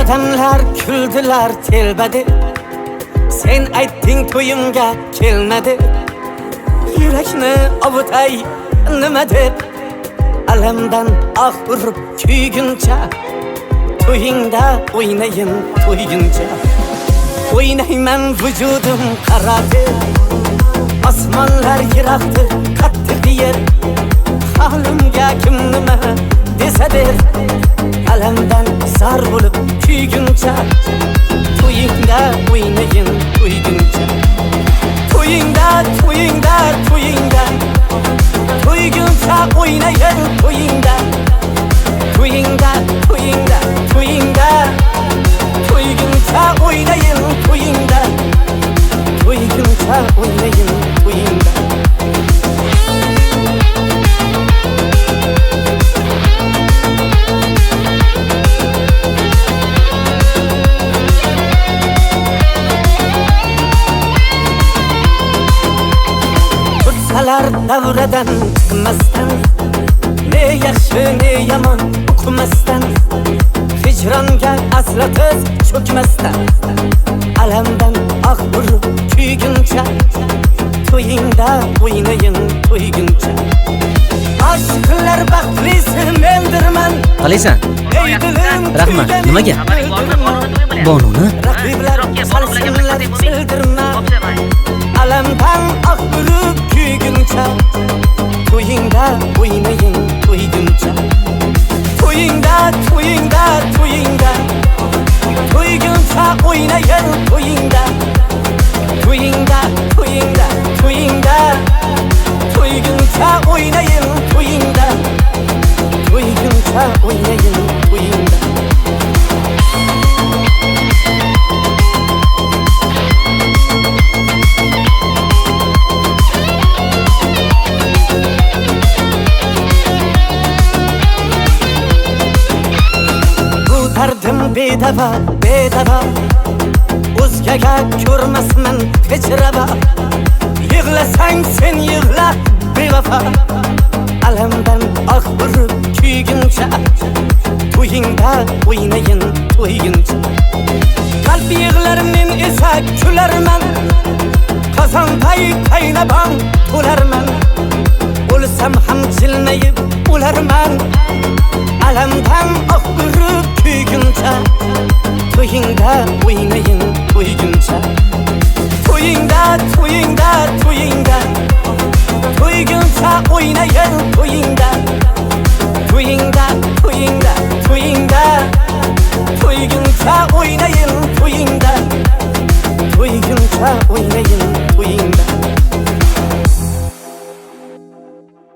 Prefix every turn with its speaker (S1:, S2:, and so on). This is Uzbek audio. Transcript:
S1: Odamlar kuldilar telbadi, sen aytding to'yimga kelmadi. Yurakni ovutay nima deb, alamdan ah urib kuyguncha, to'yingda o'ynayin to'yguncha. O'ynayman vujudim qaradi, osmonlar yiroqdi qattiq yer. Halimga kim nima desa der, alamdan zar bo'lib kuyguncha, to'yingda o'ynayin to'yguncha. To'yingda to'yingda to'yingda to'yguncha o'ynayin to'yingda. To'yingda to'yingda to'yingda to'yguncha o'ynayin to'yingda. To'yguncha o'ynayin to'yingda. Davradan chiqmasdan, ne yaxshi ne yomon uqmasdan, hijronga aslatib cho'kmasdan, alamdan ah urib kuyguncha, to'yingda o'ynayin to'yguncha. Aşklar baxtlisi mendirman.
S2: Qalaysan? Rahmat. Nimaga? Bonuni?
S1: Alamdan ah urib kuyguncha, to'yingda o'ynayin to'yguncha. To'yingda to'yingda to'yingda to'yguncha o'ynayin to'yingda. To'yingda to'yingda to'yingda to'yguncha o'ynayin to'yingda. To'yguncha o'ynayin to'yingda. Dardim bedava, bedava, o'zgaga ko'rmasman kechirava. Yig'lasang sen yig'la bevafo, alamdan ah urib kuyguncha, to'yingda o'ynayin to'yguncha. Qalb yig'lar men esa kularman, qozonday qaynabam to'larman. O'lsam ham jilmayib o'larman, alamdan ah urib kuyguncha, to'yingda o'ynayin to'yguncha. To'yingda to'yingda to'yingda to'yguncha o'ynayin to'yingda. To'yingda to'yingda to'yingda to'yguncha o'ynayin to'yingda. To'yguncha o'ynayin